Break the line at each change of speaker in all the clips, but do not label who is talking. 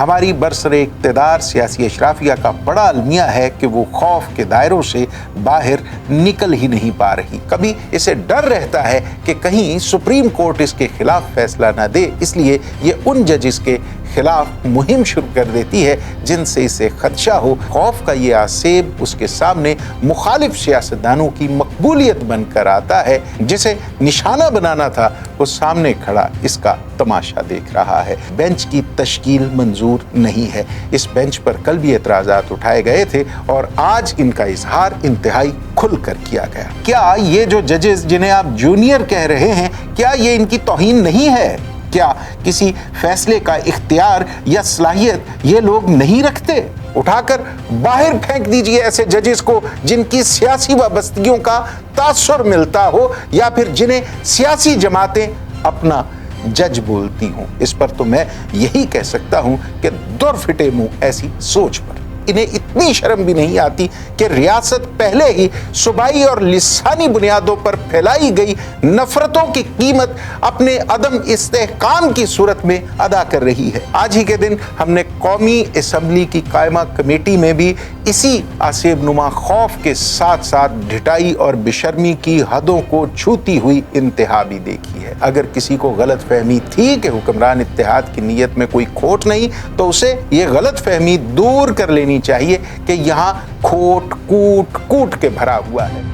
हमारी बरसरे इक़्तिदार सियासी अशराफिया का बड़ा अलमिया है कि वो खौफ के दायरों से बाहर निकल ही नहीं पा रही। कभी इसे डर रहता है कि कहीं सुप्रीम कोर्ट इसके खिलाफ फैसला ना दे, इसलिए ये उन जजेस के खिलाफ मुहिम शुरू कर देती है जिनसे इसे खदशा हो। खौफ का ये आसेब उसके सामने मुखालिफ सियासतदानों की मकबूलियत बनकर आता है। जिसे निशाना बनाना था वो सामने खड़ा इसका तमाशा देख रहा है। बेंच की तश्कील मंजूर नहीं है। इस बेंच पर कल भी एतराज़ात उठाए गए थे और आज इनका इजहार इंतहाई खुलकर किया गया। क्या ये जो जजेस जिन्हें आप जूनियर कह रहे हैं, क्या ये इनकी तौहीन नहीं है? क्या किसी फैसले का इख्तियार या सलाहियत ये लोग नहीं रखते? उठाकर बाहर फेंक दीजिए ऐसे जजेस को जिनकी सियासी वाबस्तगियों का तासुर मिलता हो या फिर जिन्हें सियासी जमातें अपना जज बोलती हूं। इस पर तो मैं यही कह सकता हूं कि दुर फिटे मुंह ऐसी सोच पर। इन्हें इतनी शर्म भी नहीं आती कि रियासत पहले ही सूबाई और लिसानी बुनियादों पर फैलाई गई नफरतों की कीमत अपने अदम इस्तेहकाम की सूरत में अदा कर रही है। आज ही के दिन हमने कौमी असम्बली की कायमा कमेटी में भी इसी आसेब नुमा खौफ के साथ साथ ढिटाई और बेशर्मी की हदों को छूती हुई इंतहा भी देखी है। अगर किसी को गलत फहमी थी कि हुक्मरान इत्तेहाद की नीयत में कोई खोट नहीं, तो उसे ये गलत फहमी दूर कर लेनी चाहिए कि यहां खोट कूट कूट के भरा हुआ है।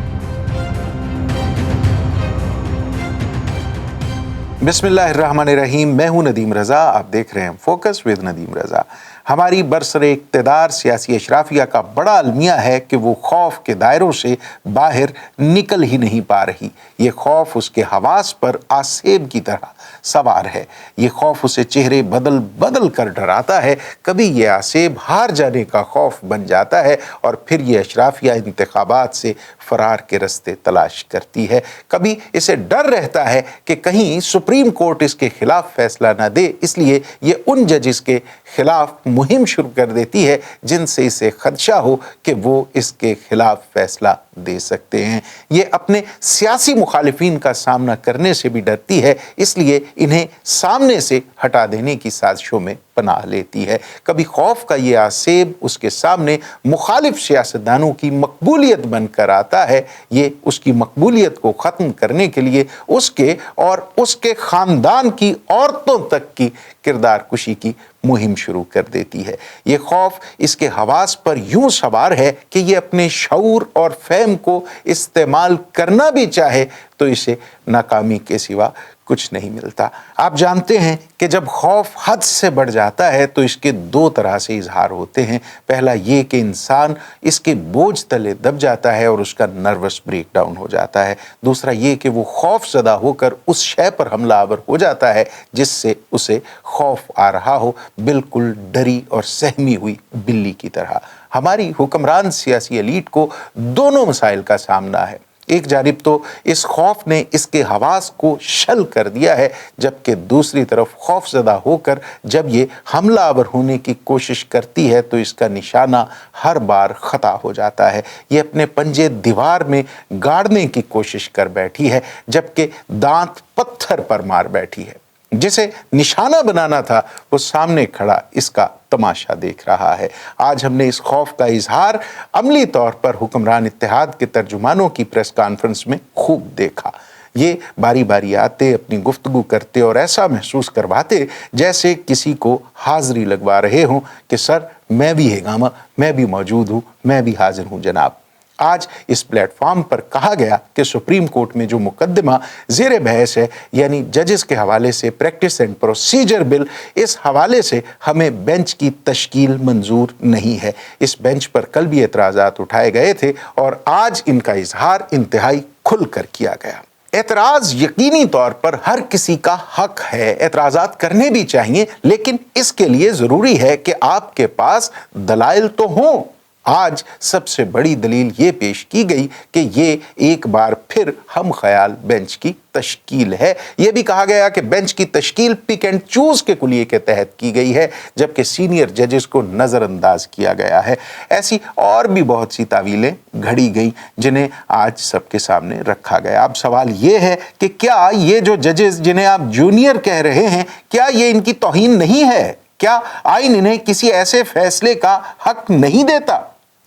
बिस्मिल्लाहिर्रहमानिर्रहीम। मैं हूं नदीम रजा, आप देख रहे हैं फोकस विद नदीम रजा। हमारी बरसरे इक़्तिदार सियासी अशराफिया का बड़ा अलमिया है कि वो खौफ के दायरों से बाहर निकल ही नहीं पा रही। ये खौफ उसके हवास पर आसेब की तरह सवार है। ये खौफ उसे चेहरे बदल बदल कर डराता है। कभी ये आसेब हार जाने का खौफ बन जाता है और फिर ये अशराफिया इंतखाबात से फरार के रास्ते तलाश करती है। कभी इसे डर रहता है कि कहीं सुप्रीम कोर्ट इसके खिलाफ फैसला ना दे, इसलिए ये उन जजेस के खिलाफ मुहिम शुरू कर देती है जिनसे इसे खदशा हो कि वो इसके खिलाफ फैसला दे सकते हैं। ये अपने सियासी मुखालिफिन का सामना करने से भी डरती है, इसलिए इन्हें सामने से हटा देने की साजिशों में पनाह लेती है। कभी खौफ का ये आसेब उसके सामने मुखालिफ सियासतदानों की मकबूलियत बनकर आता है। ये उसकी मकबूलियत को ख़त्म करने के लिए उसके और उसके ख़ानदान की औरतों तक की किरदार कुशी की मुहिम शुरू कर देती है। ये खौफ इसके हवास पर यूं सवार है कि ये अपने शऊर और फहम को इस्तेमाल करना भी चाहे तो इसे नाकामी के सिवा कुछ नहीं मिलता। आप जानते हैं कि जब खौफ हद से बढ़ जाता है तो इसके दो तरह से इजहार होते हैं। पहला ये कि इंसान इसके बोझ तले दब जाता है और उसका नर्वस ब्रेकडाउन हो जाता है। दूसरा ये कि वो खौफ ज़दा होकर उस शय पर हमलावर हो जाता है जिससे उसे खौफ आ रहा हो, बिल्कुल डरी और सहमी हुई बिल्ली की तरह। हमारी हुक्मरान सियासी एलीट को दोनों मसाइल का सामना है। एक जानिब तो इस खौफ ने इसके हवास को शल कर दिया है, जबकि दूसरी तरफ खौफज़दा होकर जब ये हमलावर होने की कोशिश करती है तो इसका निशाना हर बार ख़ता हो जाता है। ये अपने पंजे दीवार में गाड़ने की कोशिश कर बैठी है, जबकि दांत पत्थर पर मार बैठी है। जिसे निशाना बनाना था वो सामने खड़ा इसका तमाशा देख रहा है। आज हमने इस खौफ का इजहार अमली तौर पर हुक्मरान इत्तेहाद के तर्जुमानों की प्रेस कॉन्फ्रेंस में खूब देखा। ये बारी बारी आते, अपनी गुफ्तगू करते और ऐसा महसूस करवाते जैसे किसी को हाज़िरी लगवा रहे हों कि सर मैं भी हैगामा, मैं भी मौजूद हूँ, मैं भी हाजिर हूँ जनाब। आज इस प्लेटफॉर्म पर कहा गया कि सुप्रीम कोर्ट में जो मुकदमा ज़ेर बहस है, यानी जजेस के हवाले से प्रैक्टिस एंड प्रोसीजर बिल, इस हवाले से हमें बेंच की तश्कील मंजूर नहीं है। इस बेंच पर कल भी एतराज़ात उठाए गए थे और आज इनका इजहार इंतहाई खुलकर किया गया। एतराज़ यकीनी तौर पर हर किसी का हक है, एतराज़ात करने भी चाहिए, लेकिन इसके लिए ज़रूरी है कि आपके पास दलाइल तो हों। आज सबसे बड़ी दलील ये पेश की गई कि ये एक बार फिर हम ख्याल बेंच की तश्कील है। ये भी कहा गया कि बेंच की तश्कील पिक एंड चूज के कुलिये के तहत की गई है, जबकि सीनियर जजेस को नज़रअंदाज किया गया है। ऐसी और भी बहुत सी तावीलें घड़ी गई जिन्हें आज सबके सामने रखा गया। अब सवाल ये है कि क्या ये जो जजेस जिन्हें आप जूनियर कह रहे हैं, क्या ये इनकी तौहीन नहीं है? کیا آئین انہیں کسی ایسے فیصلے کا حق نہیں دیتا؟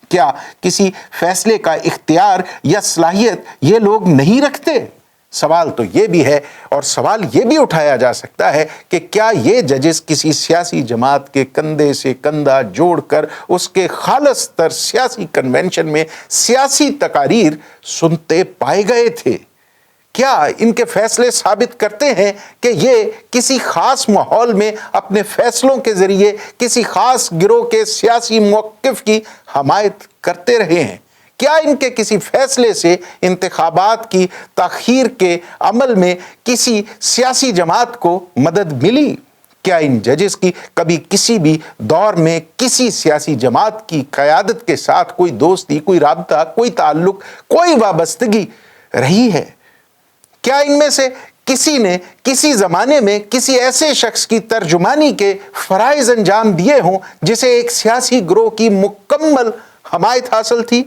کیا کسی فیصلے کا اختیار یا صلاحیت یہ لوگ نہیں رکھتے؟ سوال تو یہ بھی ہے، اور سوال یہ بھی اٹھایا جا سکتا ہے کہ کیا یہ ججز کسی سیاسی جماعت کے کندھے سے کندھا جوڑ کر اس کے خالص تر سیاسی کنونشن میں سیاسی تقاریر سنتے پائے گئے تھے؟ کیا ان کے فیصلے ثابت کرتے ہیں کہ یہ کسی خاص ماحول میں اپنے فیصلوں کے ذریعے کسی خاص گروہ کے سیاسی موقف کی حمایت کرتے رہے ہیں؟ کیا ان کے کسی فیصلے سے انتخابات کی تاخیر کے عمل میں کسی سیاسی جماعت کو مدد ملی؟ کیا ان ججز کی کبھی کسی بھی دور میں کسی سیاسی جماعت کی قیادت کے ساتھ کوئی دوستی، کوئی رابطہ، کوئی تعلق، کوئی وابستگی رہی ہے؟ کیا ان میں سے کسی نے کسی زمانے میں کسی ایسے شخص کی ترجمانی کے فرائض انجام دیے ہوں جسے ایک سیاسی گروہ کی مکمل حمایت حاصل تھی؟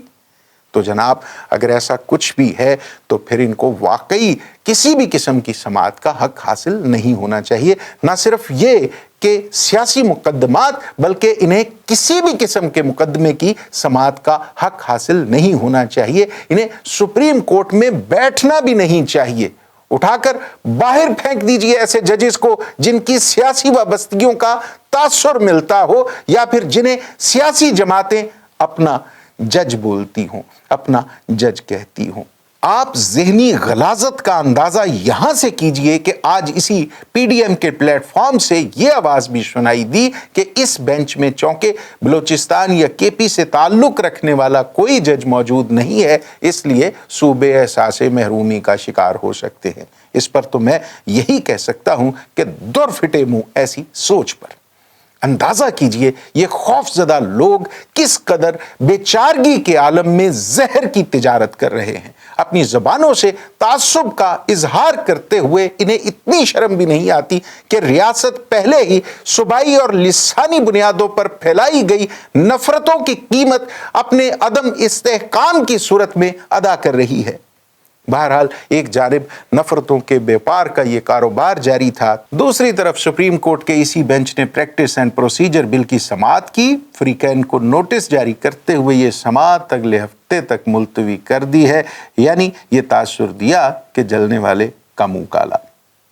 تو جناب، اگر ایسا کچھ بھی ہے تو پھر ان کو واقعی کسی بھی قسم کی سماعت کا حق حاصل نہیں ہونا چاہیے۔ نہ صرف یہ کہ سیاسی مقدمات، بلکہ انہیں کسی بھی قسم کے مقدمے کی سماعت کا حق حاصل نہیں ہونا چاہیے۔ انہیں سپریم کورٹ میں بیٹھنا بھی نہیں چاہیے۔ اٹھا کر باہر پھینک دیجئے ایسے ججز کو جن کی سیاسی وابستگیوں کا تاثر ملتا ہو، یا پھر جنہیں سیاسی جماعتیں اپنا جج بولتی ہوں، اپنا جج کہتی ہوں۔ آپ ذہنی غلاظت کا اندازہ یہاں سے کیجئے کہ آج اسی پی ڈی ایم کے پلیٹ فارم سے یہ آواز بھی سنائی دی کہ اس بینچ میں چونکہ بلوچستان یا کے پی سے تعلق رکھنے والا کوئی جج موجود نہیں ہے، اس لیے صوبے احساس محرومی کا شکار ہو سکتے ہیں۔ اس پر تو میں یہی کہہ سکتا ہوں کہ دور پھٹے منہ ایسی سوچ پر۔ اندازہ کیجئے یہ خوف زدہ لوگ کس قدر بیچارگی کے عالم میں زہر کی تجارت کر رہے ہیں۔ اپنی زبانوں سے تعصب کا اظہار کرتے ہوئے انہیں اتنی شرم بھی نہیں آتی کہ ریاست پہلے ہی صوبائی اور لسانی بنیادوں پر پھیلائی گئی نفرتوں کی قیمت اپنے عدم استحکام کی صورت میں ادا کر رہی ہے۔ بہرحال ایک جانب نفرتوں کے بیپار کا یہ کاروبار جاری تھا، دوسری طرف سپریم کورٹ کے اسی بینچ نے پریکٹس اینڈ پروسیجر بل کی سماعت کی۔ فریقین کو نوٹس جاری کرتے ہوئے یہ سماعت اگلے ہفتے تک ملتوی کر دی ہے، یعنی یہ تاثر دیا کہ جلنے والے کا منہ کالا۔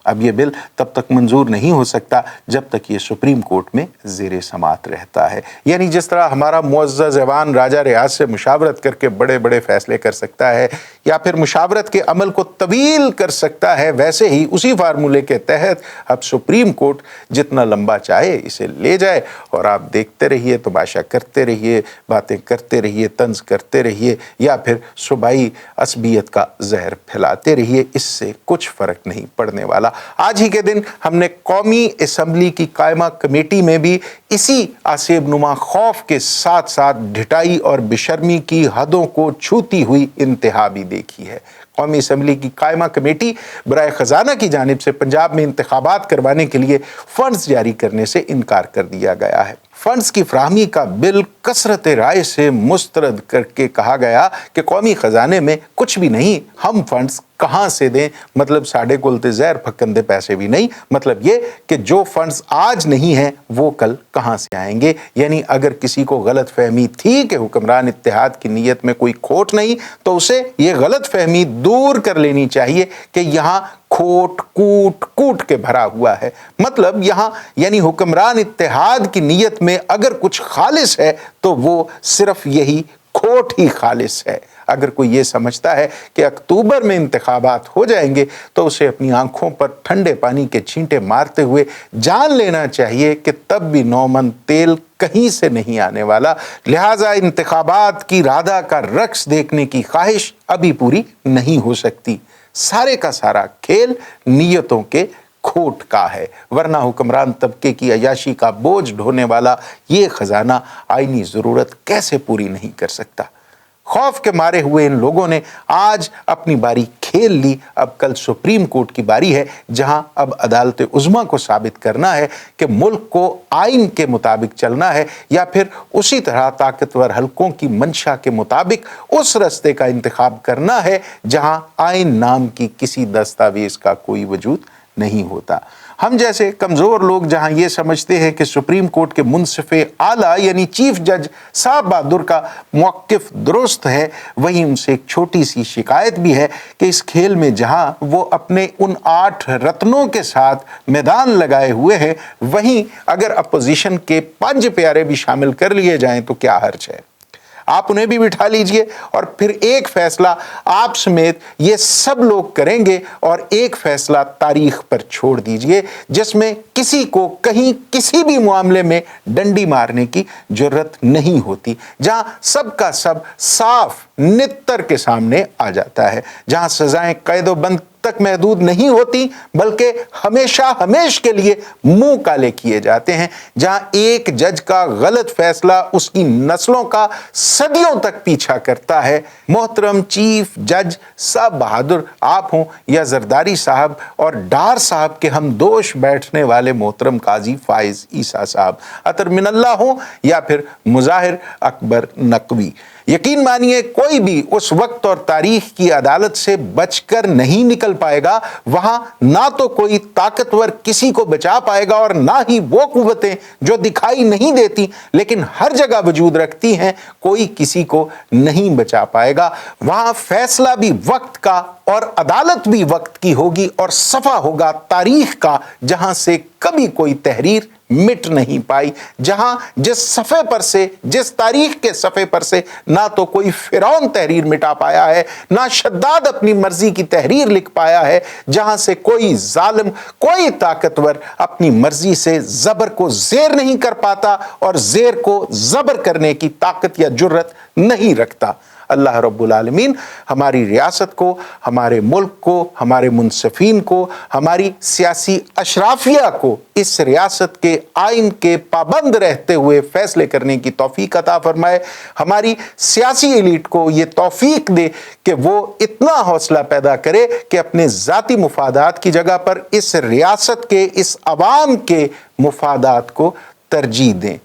اب یہ بل تب تک منظور نہیں ہو سکتا جب تک یہ سپریم کورٹ میں زیر سماعت رہتا ہے۔ یعنی جس طرح ہمارا معزز ایوان راجہ ریاض سے مشاورت کر کے بڑے بڑے فیصلے کر سکتا ہے یا پھر مشاورت کے عمل کو طویل کر سکتا ہے، ویسے ہی اسی فارمولے کے تحت اب سپریم کورٹ جتنا لمبا چاہے اسے لے جائے، اور آپ دیکھتے رہیے، تماشا کرتے رہیے، باتیں کرتے رہیے، طنز کرتے رہیے، یا پھر صوبائی عصبیت کا زہر پھیلاتے رہیے۔ اس سے کچھ فرق نہیں پڑنے والا۔ آج ہی کے دن ہم نے قومی اسمبلی کی قائمہ کمیٹی میں بھی اسی آسیب نما خوف کے ساتھ ساتھ ڈھٹائی اور بشرمی کی حدوں کو چھوتی ہوئی انتہا بھی دیکھی ہے۔ قومی اسمبلی کی قائمہ کمیٹی برائے خزانہ کی جانب سے پنجاب میں انتخابات کروانے کے لیے فنڈز جاری کرنے سے انکار کر دیا گیا ہے۔ فنڈز کی فراہمی کا بل کثرت رائے سے مسترد کر کے کہا گیا کہ قومی خزانے میں کچھ بھی نہیں، ہم فنڈز کہاں سے دیں؟ مطلب ساڑھے کلتے زہر پھکندے پیسے بھی نہیں، مطلب یہ کہ جو فنڈز آج نہیں ہیں وہ کل کہاں سے آئیں گے۔ یعنی اگر کسی کو غلط فہمی تھی کہ حکمران اتحاد کی نیت میں کوئی کھوٹ نہیں، تو اسے یہ غلط فہمی دور کر لینی چاہیے کہ یہاں کھوٹ کوٹ کوٹ کے بھرا ہوا ہے۔ مطلب یہاں یعنی حکمران اتحاد کی نیت میں اگر کچھ خالص ہے تو وہ صرف یہی کھوٹ ہی خالص ہے۔ اگر کوئی یہ سمجھتا ہے کہ اکتوبر میں انتخابات ہو جائیں گے تو اسے اپنی آنکھوں پر ٹھنڈے پانی کے چھینٹے مارتے ہوئے جان لینا چاہیے کہ تب بھی 9 من تیل کہیں سے نہیں آنے والا۔ لہٰذا انتخابات کی رادہ کا رقص دیکھنے کی خواہش ابھی پوری نہیں ہو سکتی۔ سارے کا سارا کھیل نیتوں کے کھوٹ کا ہے، ورنہ حکمران طبقے کی عیاشی کا بوجھ ڈھونے والا یہ خزانہ آئینی ضرورت کیسے پوری نہیں کر سکتا؟ خوف کے مارے ہوئے ان لوگوں نے آج اپنی باری کھیل لی، اب کل سپریم کورٹ کی باری ہے، جہاں اب عدالت عظمیٰ کو ثابت کرنا ہے کہ ملک کو آئین کے مطابق چلنا ہے یا پھر اسی طرح طاقتور حلقوں کی منشا کے مطابق اس رستے کا انتخاب کرنا ہے جہاں آئین نام کی کسی دستاویز کا کوئی وجود نہیں ہوتا۔ हम जैसे कमज़ोर लोग जहां ये समझते हैं कि सुप्रीम कोर्ट के मुंसिफ आला यानी चीफ जज साहब बहादुर का मौक़िफ़ दुरुस्त है, वहीं उनसे एक छोटी सी शिकायत भी है कि इस खेल में जहां वो अपने उन 8 रत्नों के साथ मैदान लगाए हुए हैं, वहीं अगर अपोजिशन के 5 प्यारे भी शामिल कर लिए जाएं तो क्या हर्ज है। आप उन्हें भी बिठा लीजिए और फिर एक फैसला आप समेत ये सब लोग करेंगे और एक फैसला तारीख पर छोड़ दीजिए जिसमें किसी को कहीं किसी भी मामले में डंडी मारने की जरूरत नहीं होती, जहां सबका सब साफ नित्तर के सामने आ जाता है, जहां सजाएं कैदोबंद तक महदूद नहीं होती बल्कि हमेशा हमेश के लिए मुंह काले किए जाते हैं, जहां एक जज का गलत फैसला उसकी नस्लों का सदियों तक पीछा करता है। मोहतरम चीफ जज साहब बहादुर आप हों या जरदारी साहब और डार साहब के हम दोष बैठने वाले मोहतरम काजी फाइज ईसा साहब, अतर मिनल्ला हो या फिर मुजाहिर अकबर नकवी, यकीन मानिए कोई भी उस वक्त और तारीख की अदालत से बचकर नहीं निकल पाएगा। वहां ना तो कोई ताकतवर किसी को बचा पाएगा और ना ही वो कुव्वतें जो दिखाई नहीं देती लेकिन हर जगह वजूद रखती हैं, कोई किसी को नहीं बचा पाएगा। वहां फैसला भी वक्त का और अदालत भी वक्त की होगी और सफा होगा तारीख का, जहां से कभी कोई तहरीर मिट नहीं पाई, जहां जिस सफ़े पर से, जिस तारीख के सफ़े पर से ना तो कोई फिरौन तहरीर मिटा पाया है, ना शद्दाद अपनी मर्जी की तहरीर लिख पाया है, जहां से कोई जालिम, कोई ताकतवर अपनी मर्जी से ज़बर को ज़ेर नहीं कर पाता और ज़ेर को ज़बर करने की ताकत या जुर्रत नहीं रखता। अल्लाह रब्बुल आलमीन हमारी रियासत को, हमारे मुल्क को, हमारे मुनसिफीन को, हमारी सियासी अशराफिया को इस रियासत के आइन के पाबंद रहते हुए फैसले करने की तौफीक अता फरमाए। हमारी सियासी एलीट को ये तौफीक दे कि वो इतना हौसला पैदा करे कि अपने ज़ाती मुफादात की जगह पर इस रियासत के, इस अवाम के मुफादात को तरजीह दें।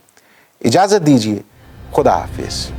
इजाज़त दीजिए, खुदा हाफिज़।